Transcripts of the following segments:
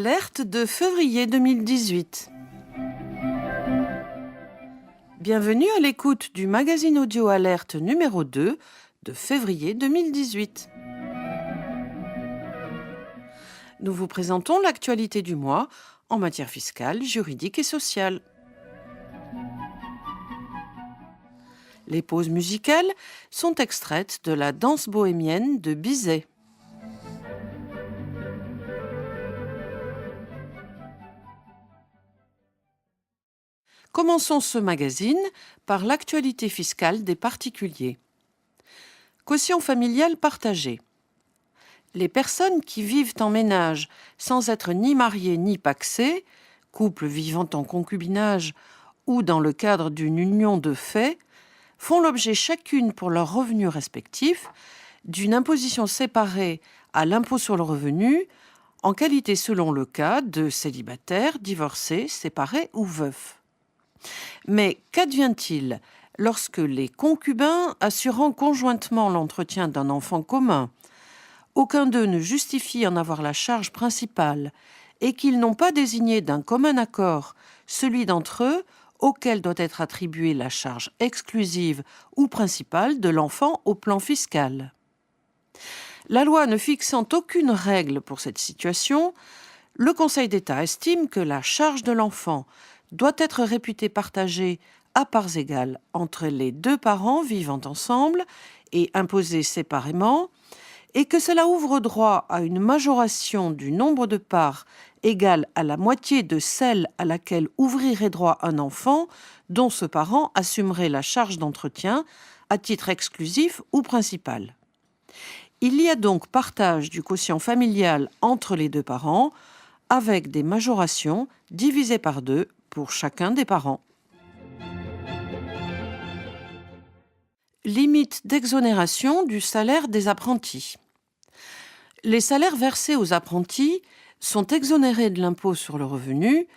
Alerte de février 2018. Bienvenue à l'écoute du magazine audio Alerte numéro 2 de février 2018. Nous vous présentons l'actualité du mois en matière fiscale, juridique et sociale. Les pauses musicales sont extraites de la danse bohémienne de Bizet. Commençons ce magazine par l'actualité fiscale des particuliers. Quotient familial partagé. Les personnes qui vivent en ménage sans être ni mariées ni pacsées, couple vivant en concubinage ou dans le cadre d'une union de fait, font l'objet chacune pour leurs revenus respectifs d'une imposition séparée à l'impôt sur le revenu en qualité selon le cas de célibataire, divorcé, séparé ou veuf. Mais qu'advient-il lorsque les concubins assurant conjointement l'entretien d'un enfant commun, aucun d'eux ne justifie en avoir la charge principale et qu'ils n'ont pas désigné d'un commun accord celui d'entre eux auquel doit être attribuée la charge exclusive ou principale de l'enfant au plan fiscal? La loi ne fixant aucune règle pour cette situation, le Conseil d'État estime que la charge de l'enfant doit être réputée partagée à parts égales entre les deux parents vivant ensemble et imposée séparément, et que cela ouvre droit à une majoration du nombre de parts égale à la moitié de celle à laquelle ouvrirait droit un enfant dont ce parent assumerait la charge d'entretien à titre exclusif ou principal. Il y a donc partage du quotient familial entre les deux parents, avec des majorations divisées par deux pour chacun des parents. Limite d'exonération du salaire des apprentis. Les salaires versés aux apprentis sont exonérés de l'impôt sur le revenu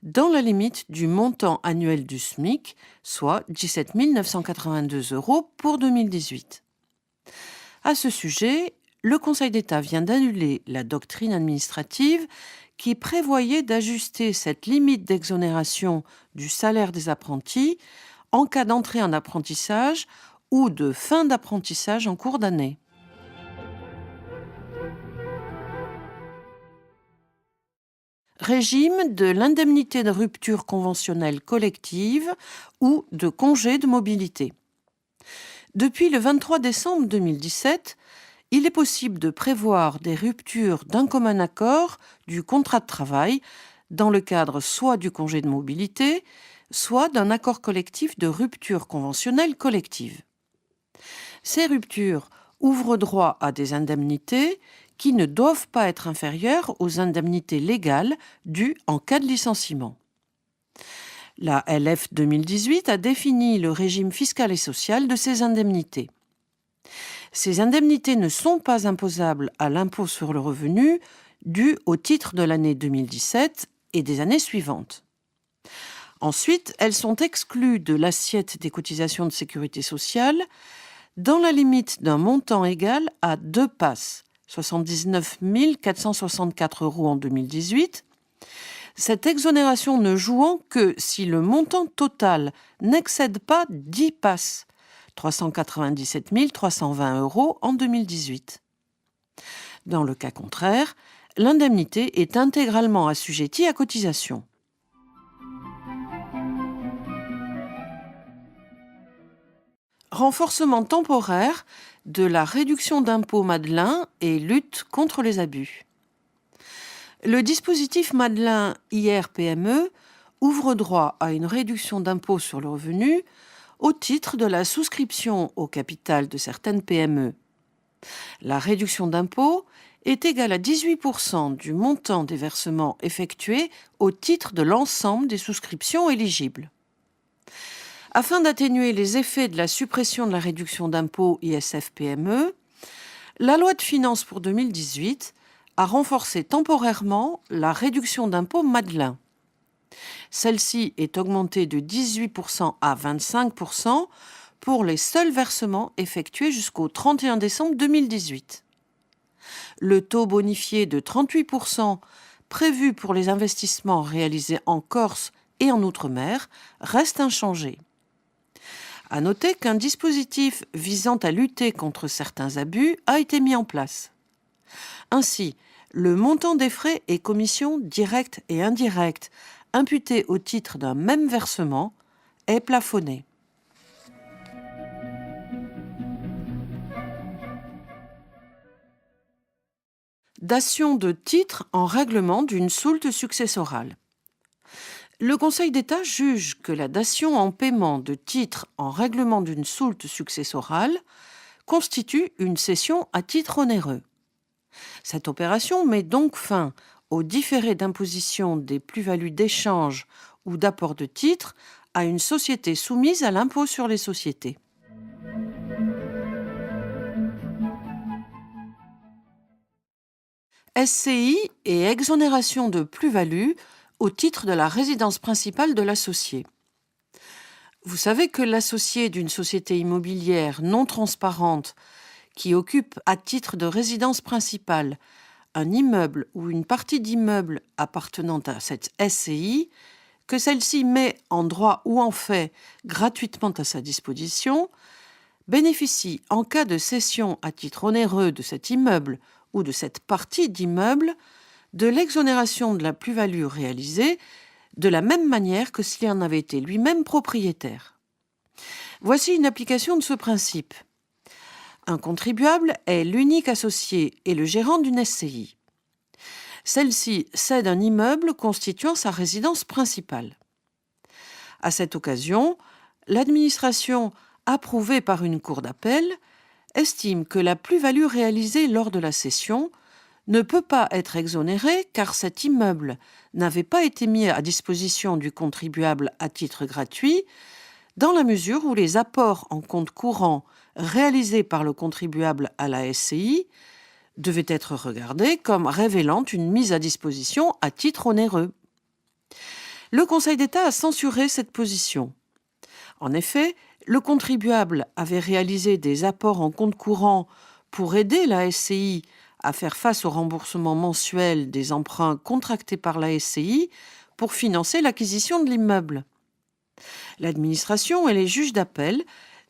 dans la limite du montant annuel du SMIC, soit 17 982 € pour 2018. À ce sujet, le Conseil d'État vient d'annuler la doctrine administrative qui prévoyait d'ajuster cette limite d'exonération du salaire des apprentis en cas d'entrée en apprentissage ou de fin d'apprentissage en cours d'année. Régime de l'indemnité de rupture conventionnelle collective ou de congé de mobilité. Depuis le 23 décembre 2017, il est possible de prévoir des ruptures d'un commun accord du contrat de travail dans le cadre soit du congé de mobilité, soit d'un accord collectif de rupture conventionnelle collective. Ces ruptures ouvrent droit à des indemnités qui ne doivent pas être inférieures aux indemnités légales dues en cas de licenciement. La LF 2018 a défini le régime fiscal et social de ces indemnités. Ces indemnités ne sont pas imposables à l'impôt sur le revenu dû au titre de l'année 2017 et des années suivantes. Ensuite, elles sont exclues de l'assiette des cotisations de sécurité sociale dans la limite d'un montant égal à 2 PAS, 79 464 € en 2018, cette exonération ne jouant que si le montant total n'excède pas 10 PAS, 397 320 € en 2018. Dans le cas contraire, l'indemnité est intégralement assujettie à cotisation. Renforcement temporaire de la réduction d'impôt Madelin et lutte contre les abus. Le dispositif Madelin IR-PME ouvre droit à une réduction d'impôt sur le revenu au titre de la souscription au capital de certaines PME. La réduction d'impôt est égale à 18% du montant des versements effectués au titre de l'ensemble des souscriptions éligibles. Afin d'atténuer les effets de la suppression de la réduction d'impôt ISF-PME, la loi de finances pour 2018 a renforcé temporairement la réduction d'impôt Madelin. Celle-ci est augmentée de 18% à 25% pour les seuls versements effectués jusqu'au 31 décembre 2018. Le taux bonifié de 38% prévu pour les investissements réalisés en Corse et en Outre-mer reste inchangé. À noter qu'un dispositif visant à lutter contre certains abus a été mis en place. Ainsi, le montant des frais et commissions directs et indirects imputés au titre d'un même versement est plafonné. Dation de titre en règlement d'une soulte successorale. Le Conseil d'État juge que la dation en paiement de titre en règlement d'une soulte successorale constitue une cession à titre onéreux. Cette opération met donc fin au différé d'imposition des plus-values d'échange ou d'apport de titre à une société soumise à l'impôt sur les sociétés. SCI et exonération de plus-value au titre de la résidence principale de l'associé. Vous savez que l'associé d'une société immobilière non transparente qui occupe à titre de résidence principale un immeuble ou une partie d'immeuble appartenant à cette SCI, que celle-ci met en droit ou en fait gratuitement à sa disposition, bénéficie en cas de cession à titre onéreux de cet immeuble ou de cette partie d'immeuble de l'exonération de la plus-value réalisée de la même manière que s'il en avait été lui-même propriétaire. Voici une application de ce principe. Un contribuable est l'unique associé et le gérant d'une SCI. Celle-ci cède un immeuble constituant sa résidence principale. À cette occasion, l'administration, approuvée par une cour d'appel, estime que la plus-value réalisée lors de la cession ne peut pas être exonérée car cet immeuble n'avait pas été mis à disposition du contribuable à titre gratuit, dans la mesure où les apports en compte courant réalisés par le contribuable à la SCI devaient être regardés comme révélant une mise à disposition à titre onéreux. Le Conseil d'État a censuré cette position. En effet, le contribuable avait réalisé des apports en compte courant pour aider la SCI à faire face au remboursement mensuel des emprunts contractés par la SCI pour financer l'acquisition de l'immeuble. L'administration et les juges d'appel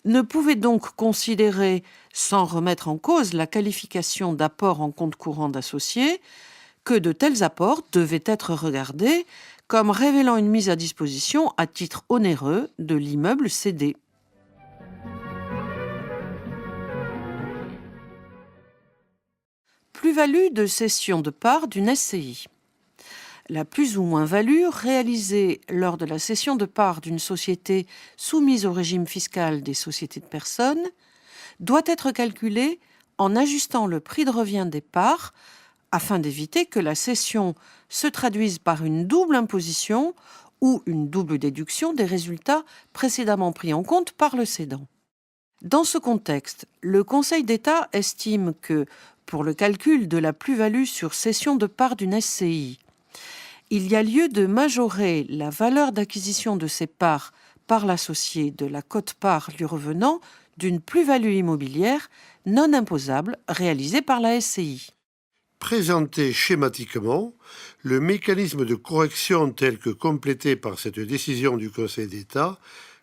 ne pouvaient donc considérer, sans remettre en cause la qualification d'apport en compte courant d'associé, que de tels apports devaient être regardés comme révélant une mise à disposition à titre onéreux de l'immeuble cédé. Plus-value de cession de part d'une SCI. La plus ou moins value réalisée lors de la cession de part d'une société soumise au régime fiscal des sociétés de personnes doit être calculée en ajustant le prix de revient des parts afin d'éviter que la cession se traduise par une double imposition ou une double déduction des résultats précédemment pris en compte par le cédant. Dans ce contexte, le Conseil d'État estime que, pour le calcul de la plus-value sur cession de part d'une SCI, il y a lieu de majorer la valeur d'acquisition de ces parts par l'associé de la quote-part lui revenant d'une plus-value immobilière non imposable réalisée par la SCI. Présenté schématiquement, le mécanisme de correction tel que complété par cette décision du Conseil d'État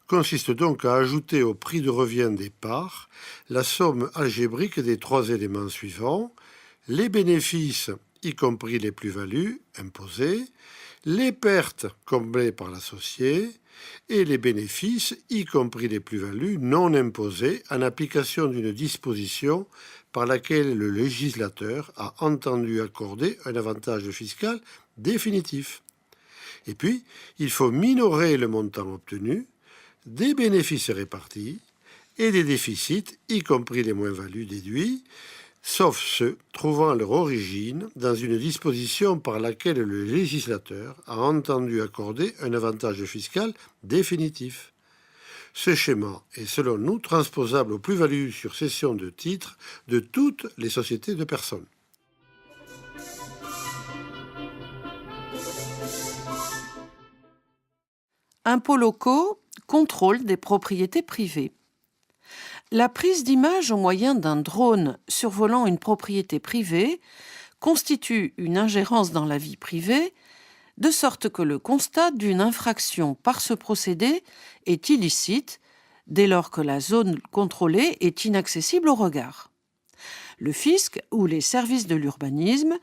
consiste donc à ajouter au prix de revient des parts la somme algébrique des trois éléments suivants: les bénéfices, y compris les plus-values imposées, les pertes comblées par l'associé et les bénéfices, y compris les plus-values non imposées, en application d'une disposition par laquelle le législateur a entendu accorder un avantage fiscal définitif. Et puis, il faut minorer le montant obtenu des bénéfices répartis et des déficits, y compris les moins-values déduits, sauf ceux trouvant leur origine dans une disposition par laquelle le législateur a entendu accorder un avantage fiscal définitif. Ce schéma est, selon nous, transposable aux plus-values sur cession de titres de toutes les sociétés de personnes. Impôts locaux, contrôle des propriétés privées. La prise d'image au moyen d'un drone survolant une propriété privée constitue une ingérence dans la vie privée, de sorte que le constat d'une infraction par ce procédé est illicite dès lors que la zone contrôlée est inaccessible au regard. Le fisc ou les services de l'urbanisme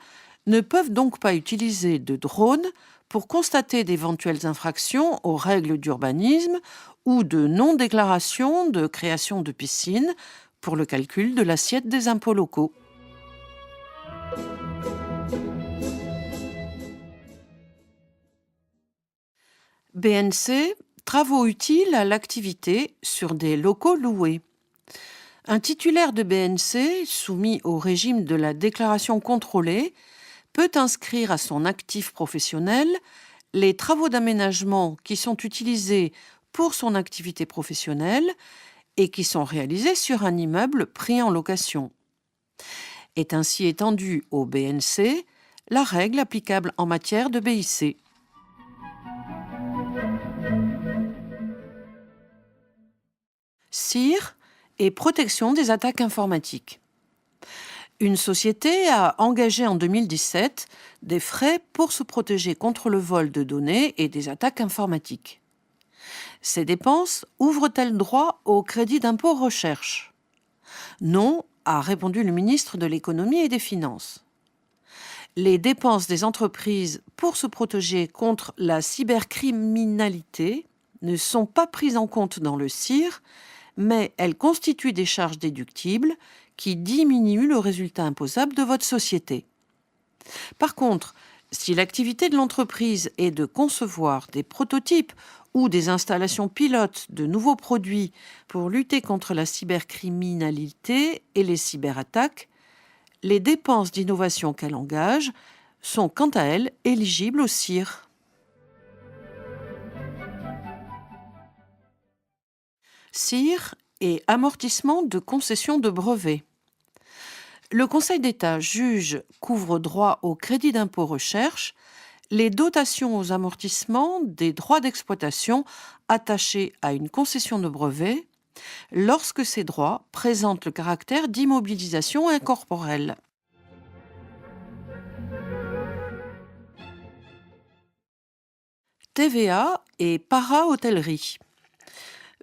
ne peuvent donc pas utiliser de drones pour constater d'éventuelles infractions aux règles d'urbanisme ou de non-déclaration de création de piscines pour le calcul de l'assiette des impôts locaux. BNC, travaux utiles à l'activité sur des locaux loués. Un titulaire de BNC, soumis au régime de la déclaration contrôlée, peut inscrire à son actif professionnel les travaux d'aménagement qui sont utilisés pour son activité professionnelle et qui sont réalisés sur un immeuble pris en location. Est ainsi étendue au BNC la règle applicable en matière de BIC. CIR et protection des attaques informatiques. Une société a engagé en 2017 des frais pour se protéger contre le vol de données et des attaques informatiques. Ces dépenses ouvrent-elles droit au crédit d'impôt recherche ? Non, a répondu le ministre de l'Économie et des Finances. Les dépenses des entreprises pour se protéger contre la cybercriminalité ne sont pas prises en compte dans le CIR, mais elles constituent des charges déductibles qui diminuent le résultat imposable de votre société. Par contre, si l'activité de l'entreprise est de concevoir des prototypes ou des installations pilotes de nouveaux produits pour lutter contre la cybercriminalité et les cyberattaques, les dépenses d'innovation qu'elle engage sont quant à elles éligibles au CIR. CIR et amortissement de concession de brevets. Le Conseil d'État juge qu'ouvrent droit au crédit d'impôt recherche les dotations aux amortissements des droits d'exploitation attachés à une concession de brevet lorsque ces droits présentent le caractère d'immobilisation incorporelle. TVA et para-hôtellerie.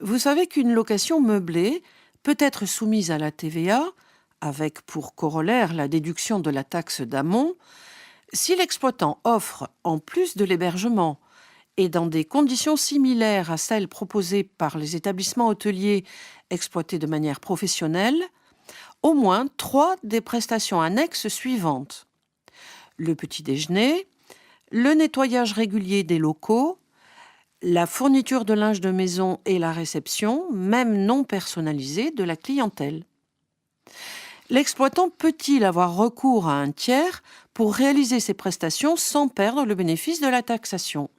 Vous savez qu'une location meublée peut être soumise à la TVA, avec pour corollaire la déduction de la taxe d'amont, si l'exploitant offre, en plus de l'hébergement et dans des conditions similaires à celles proposées par les établissements hôteliers exploités de manière professionnelle, au moins 3 des prestations annexes suivantes: le petit déjeuner, le nettoyage régulier des locaux, la fourniture de linge de maison et la réception, même non personnalisée, de la clientèle. L'exploitant peut-il avoir recours à un tiers pour réaliser ces prestations sans perdre le bénéfice de la taxation ?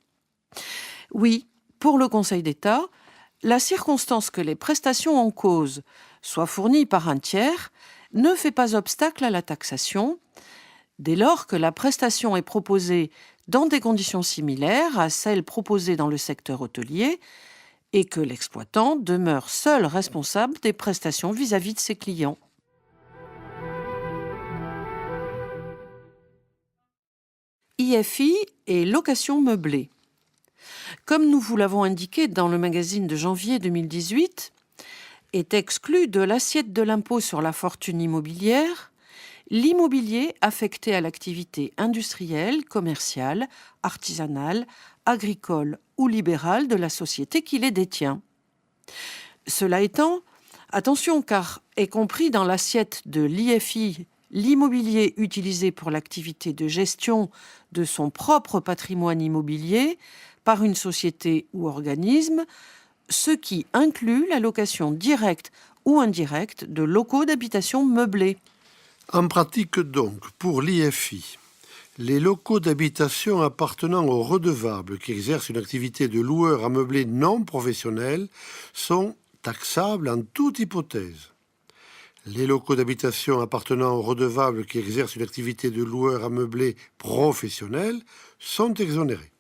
Oui, pour le Conseil d'État, la circonstance que les prestations en cause soient fournies par un tiers ne fait pas obstacle à la taxation, dès lors que la prestation est proposée dans des conditions similaires à celles proposées dans le secteur hôtelier et que l'exploitant demeure seul responsable des prestations vis-à-vis de ses clients. IFI et location meublée. Comme nous vous l'avons indiqué dans le magazine de janvier 2018, est exclu de l'assiette de l'impôt sur la fortune immobilière l'immobilier affecté à l'activité industrielle, commerciale, artisanale, agricole ou libérale de la société qui les détient. Cela étant, attention, car est compris dans l'assiette de l'IFI l'immobilier utilisé pour l'activité de gestion de son propre patrimoine immobilier par une société ou organisme, ce qui inclut la location directe ou indirecte de locaux d'habitation meublés. En pratique donc, pour l'IFI, les locaux d'habitation appartenant aux redevables qui exercent une activité de loueur à meublé non professionnel sont taxables en toute hypothèse. Les locaux d'habitation appartenant aux redevables qui exercent une activité de loueur à meublé professionnel sont exonérés.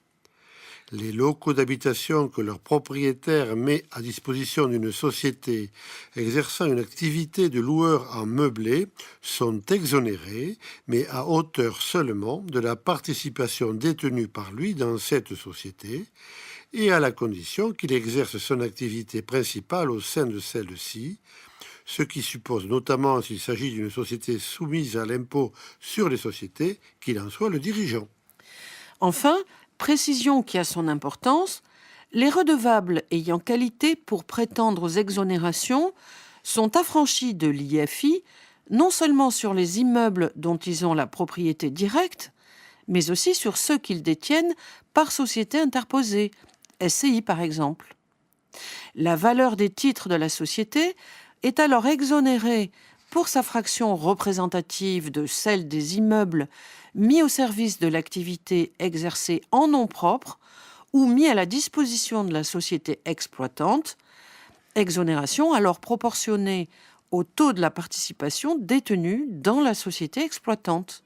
Les locaux d'habitation que leur propriétaire met à disposition d'une société exerçant une activité de loueur en meublé sont exonérés, mais à hauteur seulement de la participation détenue par lui dans cette société, et à la condition qu'il exerce son activité principale au sein de celle-ci, ce qui suppose notamment, s'il s'agit d'une société soumise à l'impôt sur les sociétés, qu'il en soit le dirigeant. Enfin, précision qui a son importance, les redevables ayant qualité pour prétendre aux exonérations sont affranchis de l'IFI non seulement sur les immeubles dont ils ont la propriété directe, mais aussi sur ceux qu'ils détiennent par société interposée, SCI par exemple. La valeur des titres de la société est alors exonérée pour sa fraction représentative de celle des immeubles mis au service de l'activité exercée en nom propre ou mis à la disposition de la société exploitante, exonération alors proportionnée au taux de la participation détenue dans la société exploitante.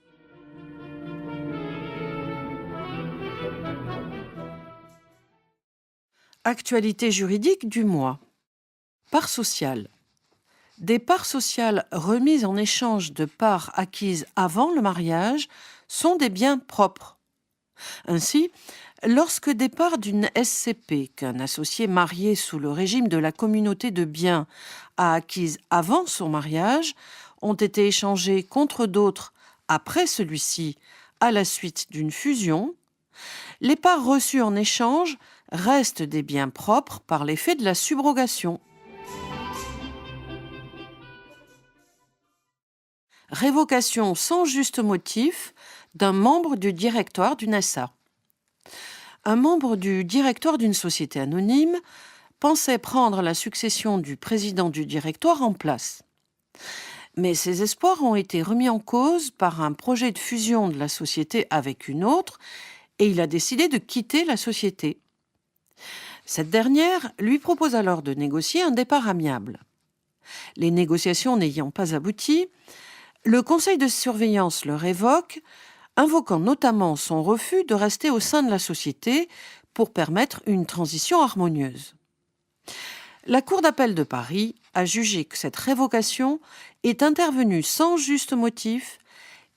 Actualité juridique du mois. Part sociale. Des parts sociales remises en échange de parts acquises avant le mariage sont des biens propres. Ainsi, lorsque des parts d'une SCP qu'un associé marié sous le régime de la communauté de biens a acquises avant son mariage ont été échangées contre d'autres après celui-ci à la suite d'une fusion, les parts reçues en échange restent des biens propres par l'effet de la subrogation. Révocation sans juste motif d'un membre du directoire d'une SA. Un membre du directoire d'une société anonyme pensait prendre la succession du président du directoire en place. Mais ses espoirs ont été remis en cause par un projet de fusion de la société avec une autre et il a décidé de quitter la société. Cette dernière lui propose alors de négocier un départ amiable. Les négociations n'ayant pas abouti, le conseil de surveillance le révoque, invoquant notamment son refus de rester au sein de la société pour permettre une transition harmonieuse. La Cour d'appel de Paris a jugé que cette révocation est intervenue sans juste motif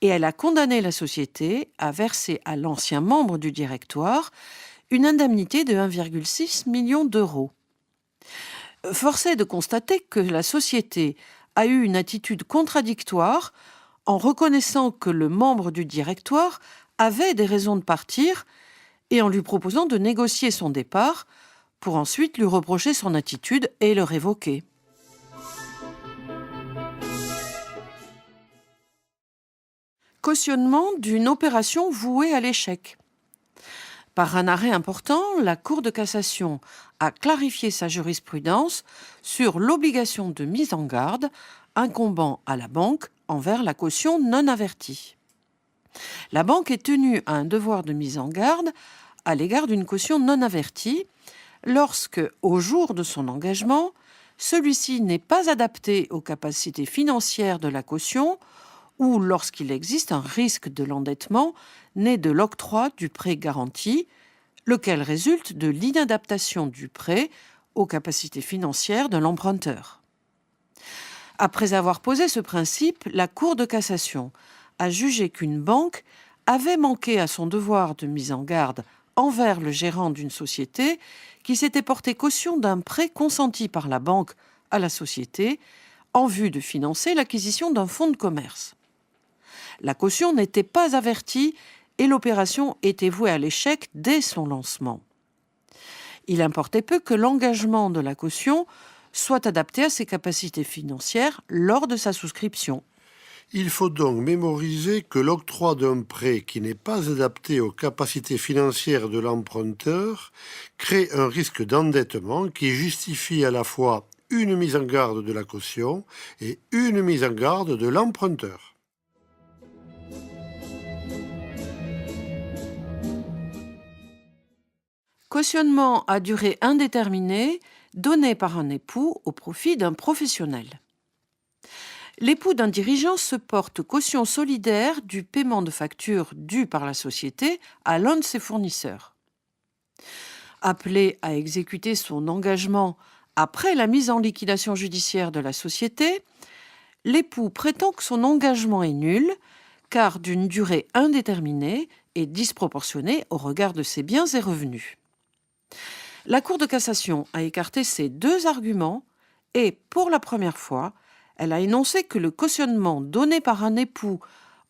et elle a condamné la société à verser à l'ancien membre du directoire une indemnité de 1,6 million d'euros. Force est de constater que la société a eu une attitude contradictoire en reconnaissant que le membre du directoire avait des raisons de partir et en lui proposant de négocier son départ pour ensuite lui reprocher son attitude et le révoquer. Cautionnement d'une opération vouée à l'échec. Par un arrêt important, la Cour de cassation a clarifié sa jurisprudence sur l'obligation de mise en garde incombant à la banque envers la caution non avertie. La banque est tenue à un devoir de mise en garde à l'égard d'une caution non avertie lorsque, au jour de son engagement, celui-ci n'est pas adapté aux capacités financières de la caution ou lorsqu'il existe un risque de l'endettement né de l'octroi du prêt garanti, lequel résulte de l'inadaptation du prêt aux capacités financières de l'emprunteur. Après avoir posé ce principe, la Cour de cassation a jugé qu'une banque avait manqué à son devoir de mise en garde envers le gérant d'une société qui s'était porté caution d'un prêt consenti par la banque à la société en vue de financer l'acquisition d'un fonds de commerce. La caution n'était pas avertie et l'opération était vouée à l'échec dès son lancement. Il importait peu que l'engagement de la caution soit adapté à ses capacités financières lors de sa souscription. Il faut donc mémoriser que l'octroi d'un prêt qui n'est pas adapté aux capacités financières de l'emprunteur crée un risque d'endettement qui justifie à la fois une mise en garde de la caution et une mise en garde de l'emprunteur. Cautionnement à durée indéterminée donné par un époux au profit d'un professionnel. L'époux d'un dirigeant se porte caution solidaire du paiement de factures dues par la société à l'un de ses fournisseurs. Appelé à exécuter son engagement après la mise en liquidation judiciaire de la société, l'époux prétend que son engagement est nul, car d'une durée indéterminée et disproportionnée au regard de ses biens et revenus. La Cour de cassation a écarté ces deux arguments et, pour la première fois, elle a énoncé que le cautionnement donné par un époux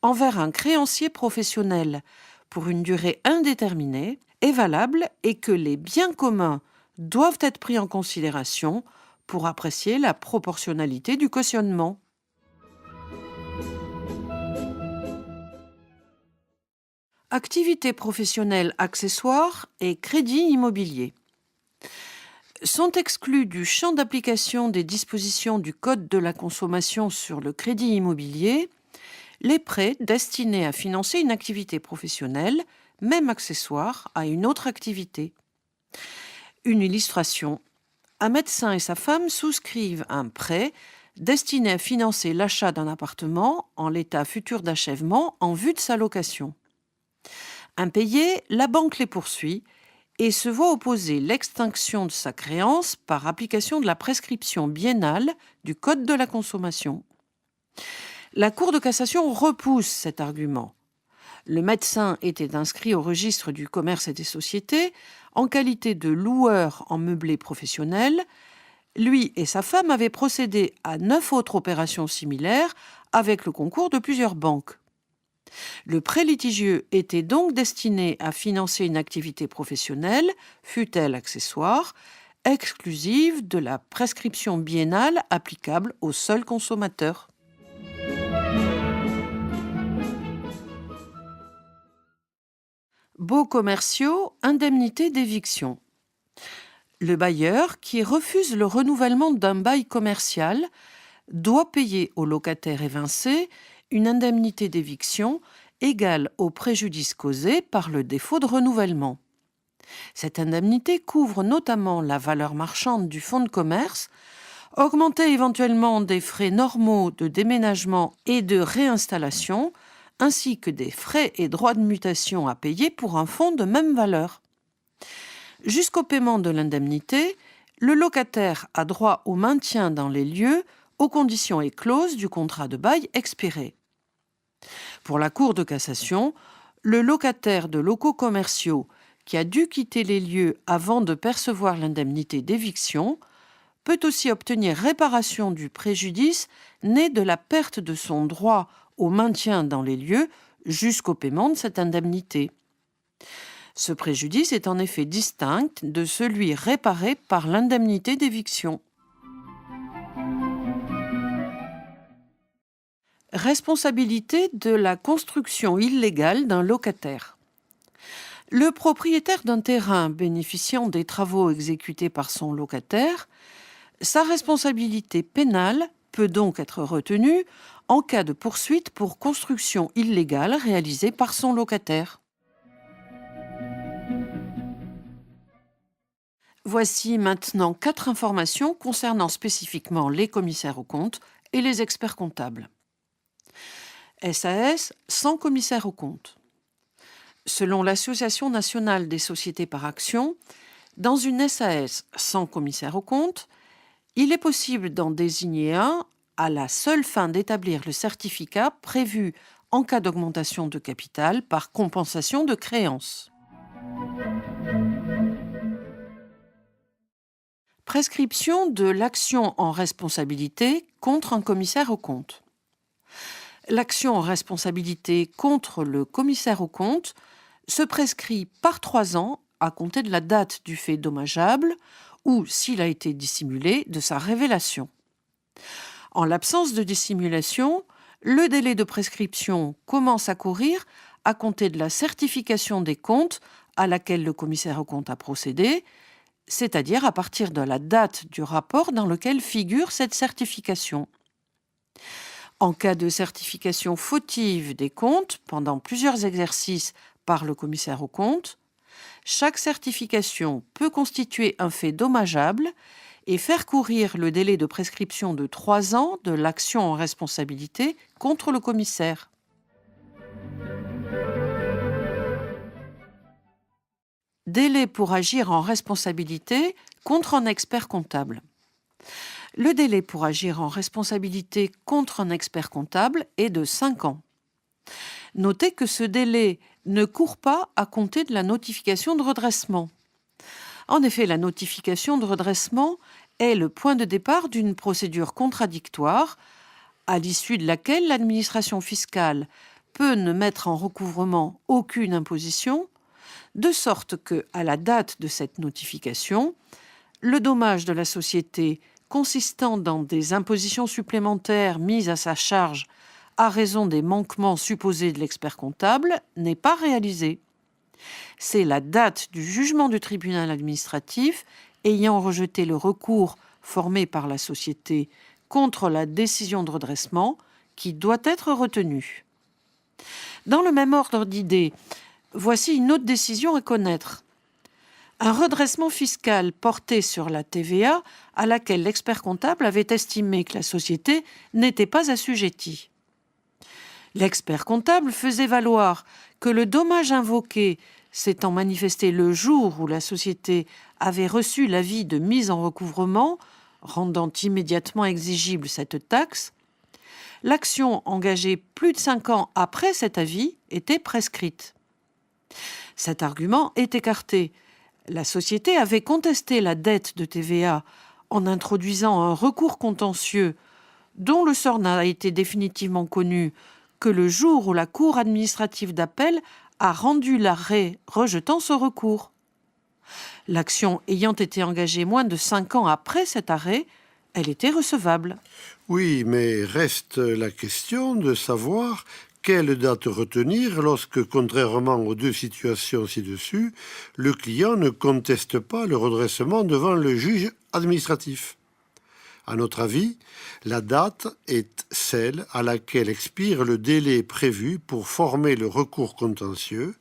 envers un créancier professionnel pour une durée indéterminée est valable et que les biens communs doivent être pris en considération pour apprécier la proportionnalité du cautionnement. Activité professionnelle accessoire et crédit immobilier sont exclus du champ d'application des dispositions du Code de la consommation sur le crédit immobilier les prêts destinés à financer une activité professionnelle, même accessoire, à une autre activité. Une illustration. Un médecin et sa femme souscrivent un prêt destiné à financer l'achat d'un appartement en l'état futur d'achèvement en vue de sa location. Impayé, la banque les poursuit et se voit opposer l'extinction de sa créance par application de la prescription biennale du Code de la consommation. La Cour de cassation repousse cet argument. Le médecin était inscrit au registre du commerce et des sociétés en qualité de loueur en meublé professionnel. Lui et sa femme avaient procédé à 9 autres opérations similaires avec le concours de plusieurs banques. Le prêt litigieux était donc destiné à financer une activité professionnelle, fût-elle accessoire, exclusive de la prescription biennale applicable aux seuls consommateurs. Baux commerciaux, indemnité d'éviction. Le bailleur qui refuse le renouvellement d'un bail commercial doit payer au locataire évincé une indemnité d'éviction égale au préjudice causé par le défaut de renouvellement. Cette indemnité couvre notamment la valeur marchande du fonds de commerce, augmentée éventuellement des frais normaux de déménagement et de réinstallation, ainsi que des frais et droits de mutation à payer pour un fonds de même valeur. Jusqu'au paiement de l'indemnité, le locataire a droit au maintien dans les lieux aux conditions et clauses du contrat de bail expiré. Pour la Cour de cassation, le locataire de locaux commerciaux qui a dû quitter les lieux avant de percevoir l'indemnité d'éviction peut aussi obtenir réparation du préjudice né de la perte de son droit au maintien dans les lieux jusqu'au paiement de cette indemnité. Ce préjudice est en effet distinct de celui réparé par l'indemnité d'éviction. Responsabilité de la construction illégale d'un locataire. Le propriétaire d'un terrain bénéficiant des travaux exécutés par son locataire, sa responsabilité pénale peut donc être retenue en cas de poursuite pour construction illégale réalisée par son locataire. Voici maintenant 4 informations concernant spécifiquement les commissaires aux comptes et les experts comptables. SAS sans commissaire aux comptes. Selon l'Association nationale des sociétés par actions, dans une SAS sans commissaire aux comptes, il est possible d'en désigner un à la seule fin d'établir le certificat prévu en cas d'augmentation de capital par compensation de créances. Prescription de l'action en responsabilité contre un commissaire aux comptes. L'action en responsabilité contre le commissaire aux comptes se prescrit par 3 ans à compter de la date du fait dommageable ou, s'il a été dissimulé, de sa révélation. En l'absence de dissimulation, le délai de prescription commence à courir à compter de la certification des comptes à laquelle le commissaire aux comptes a procédé, c'est-à-dire à partir de la date du rapport dans lequel figure cette certification. En cas de certification fautive des comptes pendant plusieurs exercices par le commissaire aux comptes, chaque certification peut constituer un fait dommageable et faire courir le délai de prescription de 3 ans de l'action en responsabilité contre le commissaire. Délai pour agir en responsabilité contre un expert comptable. Le délai pour agir en responsabilité contre un expert comptable est de 5 ans. Notez que ce délai ne court pas à compter de la notification de redressement. En effet, la notification de redressement est le point de départ d'une procédure contradictoire à l'issue de laquelle l'administration fiscale peut ne mettre en recouvrement aucune imposition, de sorte que, à la date de cette notification, le dommage de la société consistant dans des impositions supplémentaires mises à sa charge à raison des manquements supposés de l'expert comptable n'est pas réalisé. C'est la date du jugement du tribunal administratif ayant rejeté le recours formé par la société contre la décision de redressement qui doit être retenue. Dans le même ordre d'idées, voici une autre décision à connaître. Un redressement fiscal porté sur la TVA à laquelle l'expert comptable avait estimé que la société n'était pas assujettie. L'expert comptable faisait valoir que le dommage invoqué s'étant manifesté le jour où la société avait reçu l'avis de mise en recouvrement, rendant immédiatement exigible cette taxe, l'action engagée plus de 5 ans après cet avis était prescrite. Cet argument est écarté. La société avait contesté la dette de TVA en introduisant un recours contentieux dont le sort n'a été définitivement connu que le jour où la Cour administrative d'appel a rendu l'arrêt rejetant ce recours. L'action ayant été engagée moins de 5 ans après cet arrêt, elle était recevable. Oui, mais reste la question de savoir quelle date retenir lorsque, contrairement aux deux situations ci-dessus, le client ne conteste pas le redressement devant le juge administratif. À notre avis, la date est celle à laquelle expire le délai prévu pour former le recours contentieux,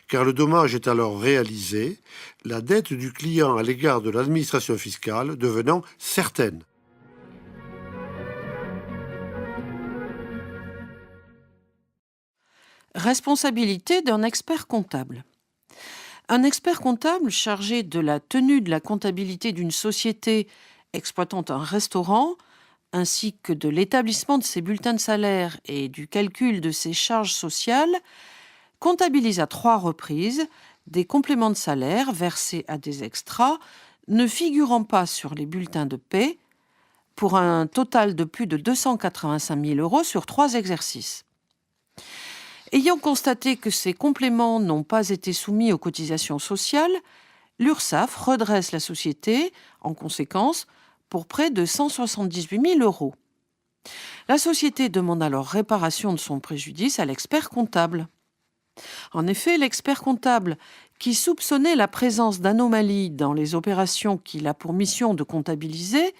car le dommage est alors réalisé, la dette du client à l'égard de l'administration fiscale devenant certaine. Responsabilité d'un expert comptable. Un expert comptable chargé de la tenue de la comptabilité d'une société exploitant un restaurant, ainsi que de l'établissement de ses bulletins de salaire et du calcul de ses charges sociales, comptabilise à 3 reprises des compléments de salaire versés à des extras ne figurant pas sur les bulletins de paie pour un total de plus de 285 000 € sur 3 exercices. Ayant constaté que ces compléments n'ont pas été soumis aux cotisations sociales, l'URSSAF redresse la société, en conséquence, pour près de 178 000 €. La société demande alors réparation de son préjudice à l'expert comptable. En effet, l'expert comptable, qui soupçonnait la présence d'anomalies dans les opérations qu'il a pour mission de comptabiliser,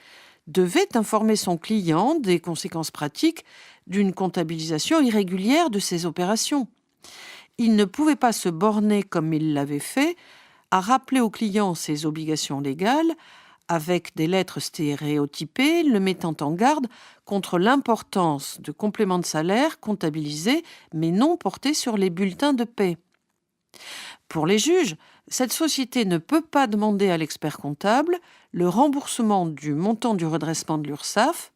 devait informer son client des conséquences pratiques d'une comptabilisation irrégulière de ces opérations. Il ne pouvait pas se borner, comme il l'avait fait, à rappeler au client ses obligations légales, avec des lettres stéréotypées le mettant en garde contre l'importance de compléments de salaire comptabilisés mais non portés sur les bulletins de paie. Pour les juges, cette société ne peut pas demander à l'expert comptable le remboursement du montant du redressement de l'URSSAF,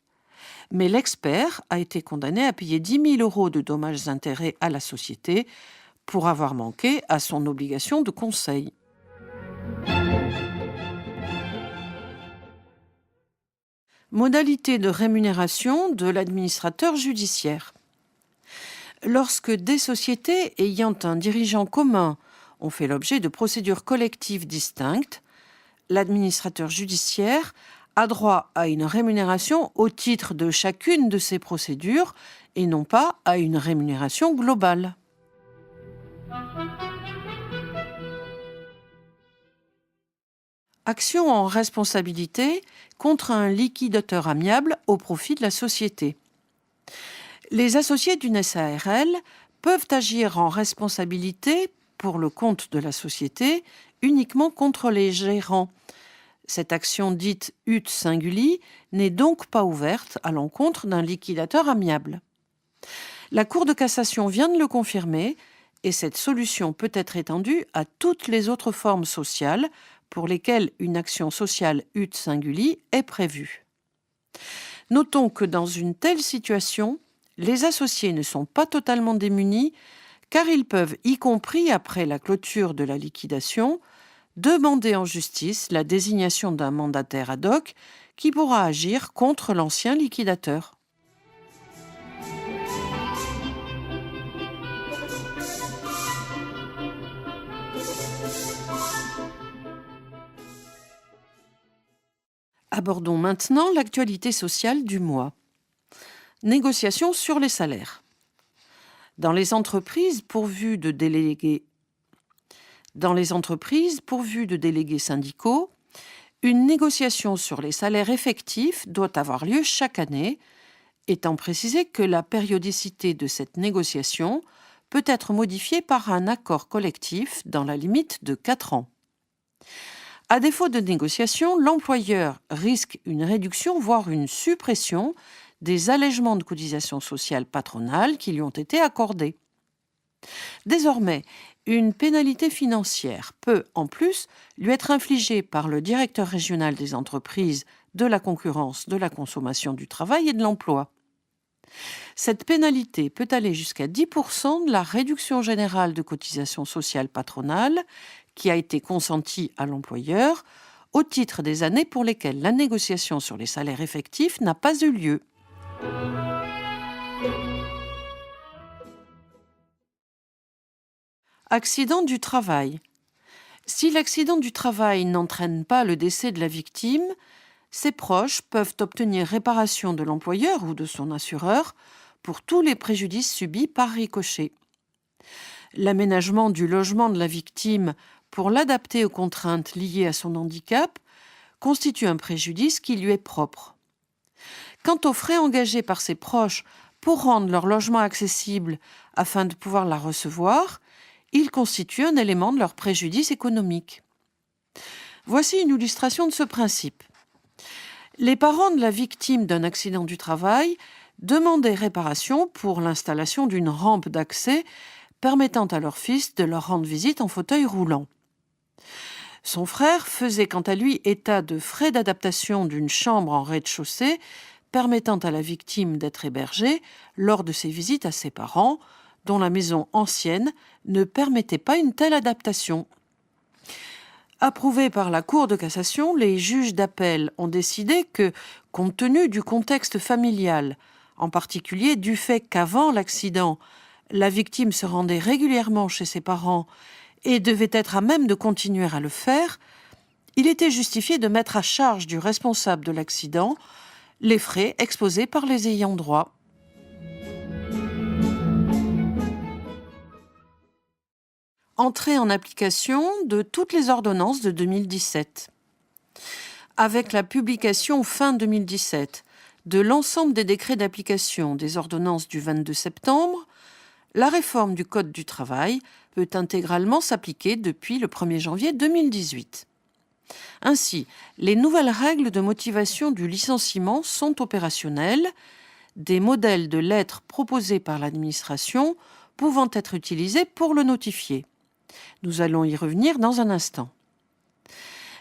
mais l'expert a été condamné à payer 10 000 € de dommages-intérêts à la société pour avoir manqué à son obligation de conseil. Modalité de rémunération de l'administrateur judiciaire. Lorsque des sociétés ayant un dirigeant commun ont fait l'objet de procédures collectives distinctes, l'administrateur judiciaire a droit à une rémunération au titre de chacune de ces procédures et non pas à une rémunération globale. Action en responsabilité contre un liquidateur amiable au profit de la société. Les associés d'une SARL peuvent agir en responsabilité pour le compte de la société uniquement contre les gérants. Cette action dite ut singuli n'est donc pas ouverte à l'encontre d'un liquidateur amiable. La Cour de cassation vient de le confirmer et cette solution peut être étendue à toutes les autres formes sociales pour lesquelles une action sociale ut singuli est prévue. Notons que dans une telle situation, les associés ne sont pas totalement démunis car ils peuvent, y compris après la clôture de la liquidation, demander en justice la désignation d'un mandataire ad hoc qui pourra agir contre l'ancien liquidateur. Abordons maintenant l'actualité sociale du mois. Négociations sur les salaires. Dans les entreprises pourvues de délégués syndicaux, une négociation sur les salaires effectifs doit avoir lieu chaque année, étant précisé que la périodicité de cette négociation peut être modifiée par un accord collectif dans la limite de 4 ans. À défaut de négociation, l'employeur risque une réduction, voire une suppression des allègements de cotisations sociales patronales qui lui ont été accordés. Désormais, une pénalité financière peut, en plus, lui être infligée par le directeur régional des entreprises, de la concurrence, de la consommation du travail et de l'emploi. Cette pénalité peut aller jusqu'à 10% de la réduction générale de cotisations sociales patronales qui a été consentie à l'employeur au titre des années pour lesquelles la négociation sur les salaires effectifs n'a pas eu lieu. Accident du travail. Si l'accident du travail n'entraîne pas le décès de la victime, ses proches peuvent obtenir réparation de l'employeur ou de son assureur pour tous les préjudices subis par ricochet. L'aménagement du logement de la victime pour l'adapter aux contraintes liées à son handicap constitue un préjudice qui lui est propre. Quant aux frais engagés par ses proches pour rendre leur logement accessible afin de pouvoir la recevoir, ils constituent un élément de leur préjudice économique. Voici une illustration de ce principe. Les parents de la victime d'un accident du travail demandaient réparation pour l'installation d'une rampe d'accès permettant à leur fils de leur rendre visite en fauteuil roulant. Son frère faisait quant à lui état de frais d'adaptation d'une chambre en rez-de-chaussée permettant à la victime d'être hébergée lors de ses visites à ses parents, dont la maison ancienne ne permettait pas une telle adaptation. Approuvés par la Cour de cassation, les juges d'appel ont décidé que, compte tenu du contexte familial, en particulier du fait qu'avant l'accident, la victime se rendait régulièrement chez ses parents et devait être à même de continuer à le faire, il était justifié de mettre à charge du responsable de l'accident les frais exposés par les ayants droit. Entrée en application de toutes les ordonnances de 2017. Avec la publication fin 2017 de l'ensemble des décrets d'application des ordonnances du 22 septembre, la réforme du Code du travail peut intégralement s'appliquer depuis le 1er janvier 2018. Ainsi, les nouvelles règles de motivation du licenciement sont opérationnelles, des modèles de lettres proposés par l'administration pouvant être utilisés pour le notifier. Nous allons y revenir dans un instant.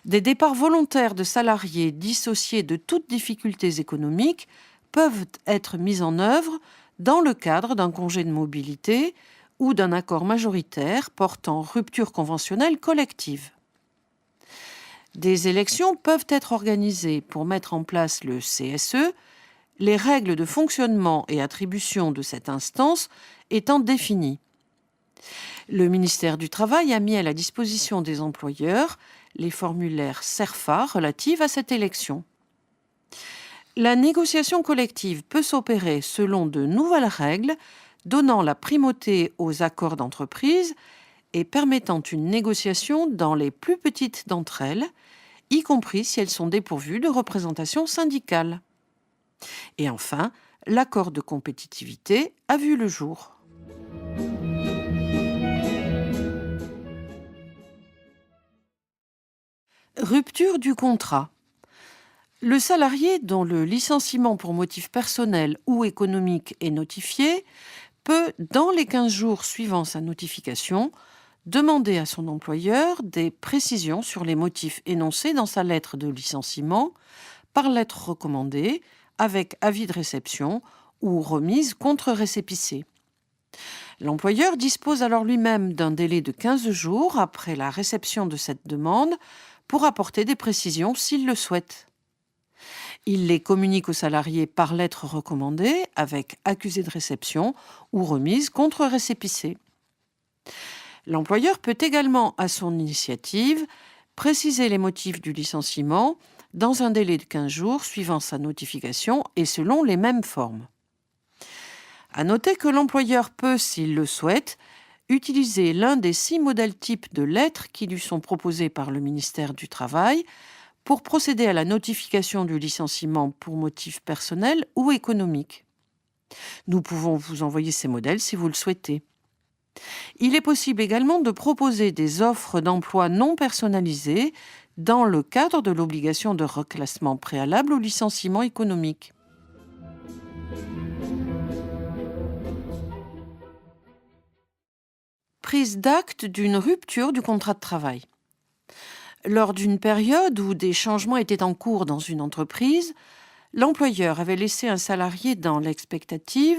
Des départs volontaires de salariés dissociés de toutes difficultés économiques peuvent être mis en œuvre dans le cadre d'un congé de mobilité ou d'un accord majoritaire portant rupture conventionnelle collective. Des élections peuvent être organisées pour mettre en place le CSE, les règles de fonctionnement et attribution de cette instance étant définies. Le ministère du Travail a mis à la disposition des employeurs les formulaires CERFA relatifs à cette élection. La négociation collective peut s'opérer selon de nouvelles règles, donnant la primauté aux accords d'entreprise et permettant une négociation dans les plus petites d'entre elles, y compris si elles sont dépourvues de représentation syndicale. Et enfin, l'accord de compétitivité a vu le jour. Rupture du contrat. Le salarié dont le licenciement pour motif personnel ou économique est notifié peut, dans les 15 jours suivant sa notification, demander à son employeur des précisions sur les motifs énoncés dans sa lettre de licenciement, par lettre recommandée, avec avis de réception ou remise contre récépissé. L'employeur dispose alors lui-même d'un délai de 15 jours après la réception de cette demande pour apporter des précisions s'il le souhaite. Il les communique au salarié par lettre recommandée avec accusé de réception ou remise contre récépissé. L'employeur peut également, à son initiative, préciser les motifs du licenciement dans un délai de 15 jours suivant sa notification et selon les mêmes formes. À noter que l'employeur peut, s'il le souhaite, utiliser l'un des 6 modèles types de lettres qui lui sont proposés par le ministère du Travail pour procéder à la notification du licenciement pour motif personnel ou économique. Nous pouvons vous envoyer ces modèles si vous le souhaitez. Il est possible également de proposer des offres d'emploi non personnalisées dans le cadre de l'obligation de reclassement préalable au licenciement économique. Prise d'acte d'une rupture du contrat de travail. Lors d'une période où des changements étaient en cours dans une entreprise, l'employeur avait laissé un salarié dans l'expectative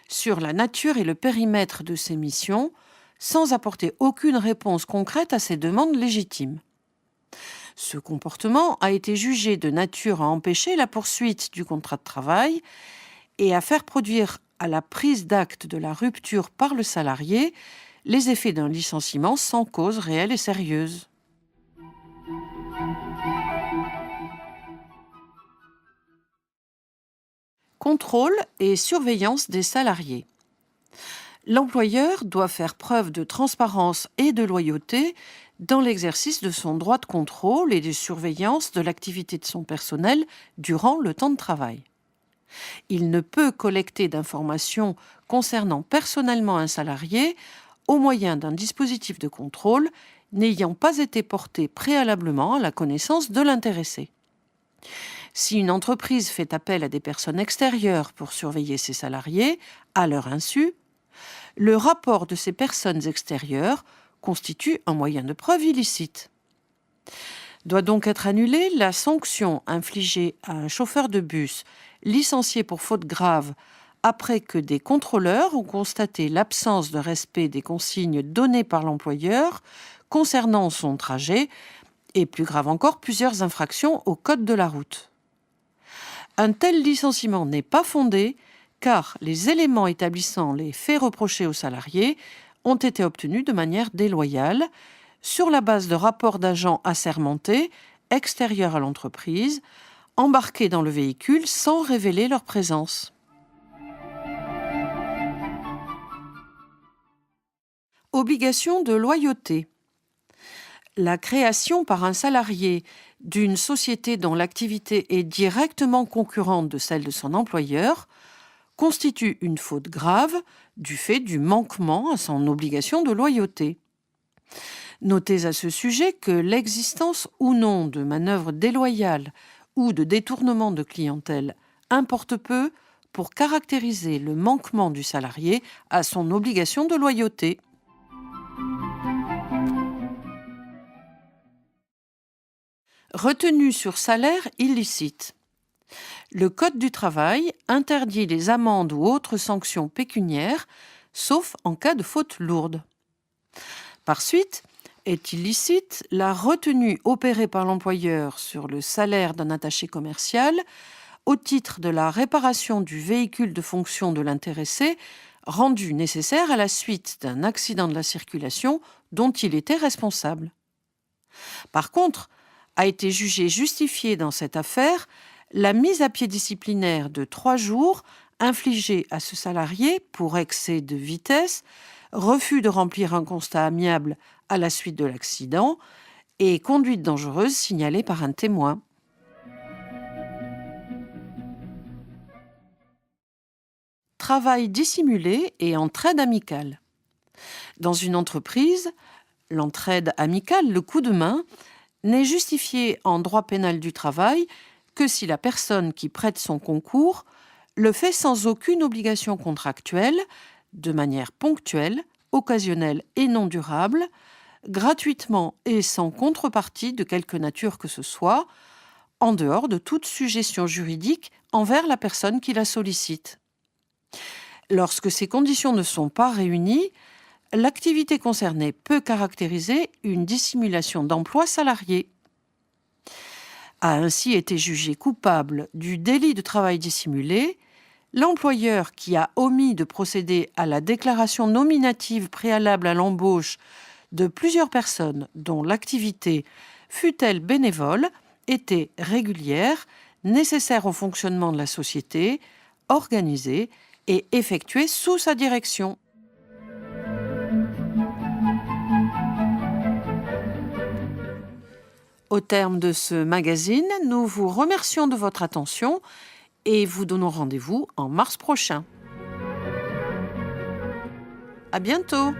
sur la nature et le périmètre de ses missions, sans apporter aucune réponse concrète à ses demandes légitimes. Ce comportement a été jugé de nature à empêcher la poursuite du contrat de travail et à faire produire à la prise d'acte de la rupture par le salarié les effets d'un licenciement sans cause réelle et sérieuse. Contrôle et surveillance des salariés. L'employeur doit faire preuve de transparence et de loyauté dans l'exercice de son droit de contrôle et de surveillance de l'activité de son personnel durant le temps de travail. Il ne peut collecter d'informations concernant personnellement un salarié au moyen d'un dispositif de contrôle n'ayant pas été porté préalablement à la connaissance de l'intéressé. Si une entreprise fait appel à des personnes extérieures pour surveiller ses salariés, à leur insu, le rapport de ces personnes extérieures constitue un moyen de preuve illicite. Doit donc être annulée la sanction infligée à un chauffeur de bus licencié pour faute grave après que des contrôleurs ont constaté l'absence de respect des consignes données par l'employeur concernant son trajet et, plus grave encore, plusieurs infractions au code de la route. Un tel licenciement n'est pas fondé car les éléments établissant les faits reprochés aux salariés ont été obtenus de manière déloyale sur la base de rapports d'agents assermentés extérieurs à l'entreprise, embarqués dans le véhicule sans révéler leur présence. Obligation de loyauté. La création par un salarié d'une société dont l'activité est directement concurrente de celle de son employeur constitue une faute grave du fait du manquement à son obligation de loyauté. Notez à ce sujet que l'existence ou non de manœuvres déloyales ou de détournement de clientèle importe peu pour caractériser le manquement du salarié à son obligation de loyauté. Retenue sur salaire illicite. Le Code du travail interdit les amendes ou autres sanctions pécuniaires, sauf en cas de faute lourde. Par suite, est illicite la retenue opérée par l'employeur sur le salaire d'un attaché commercial au titre de la réparation du véhicule de fonction de l'intéressé rendu nécessaire à la suite d'un accident de la circulation dont il était responsable. Par contre, a été jugée justifiée dans cette affaire la mise à pied disciplinaire de 3 jours infligée à ce salarié pour excès de vitesse, refus de remplir un constat amiable à la suite de l'accident et conduite dangereuse signalée par un témoin. Travail dissimulé et entraide amicale. Dans une entreprise, l'entraide amicale, le coup de main, n'est justifié en droit pénal du travail que si la personne qui prête son concours le fait sans aucune obligation contractuelle, de manière ponctuelle, occasionnelle et non durable, gratuitement et sans contrepartie de quelque nature que ce soit, en dehors de toute sujétion juridique envers la personne qui la sollicite. Lorsque ces conditions ne sont pas réunies, l'activité concernée peut caractériser une dissimulation d'emploi salarié. A ainsi été jugé coupable du délit de travail dissimulé l'employeur qui a omis de procéder à la déclaration nominative préalable à l'embauche de plusieurs personnes dont l'activité, fût-elle bénévole, était régulière, nécessaire au fonctionnement de la société, organisée et effectuée sous sa direction. Au terme de ce magazine, nous vous remercions de votre attention et vous donnons rendez-vous en mars prochain. À bientôt!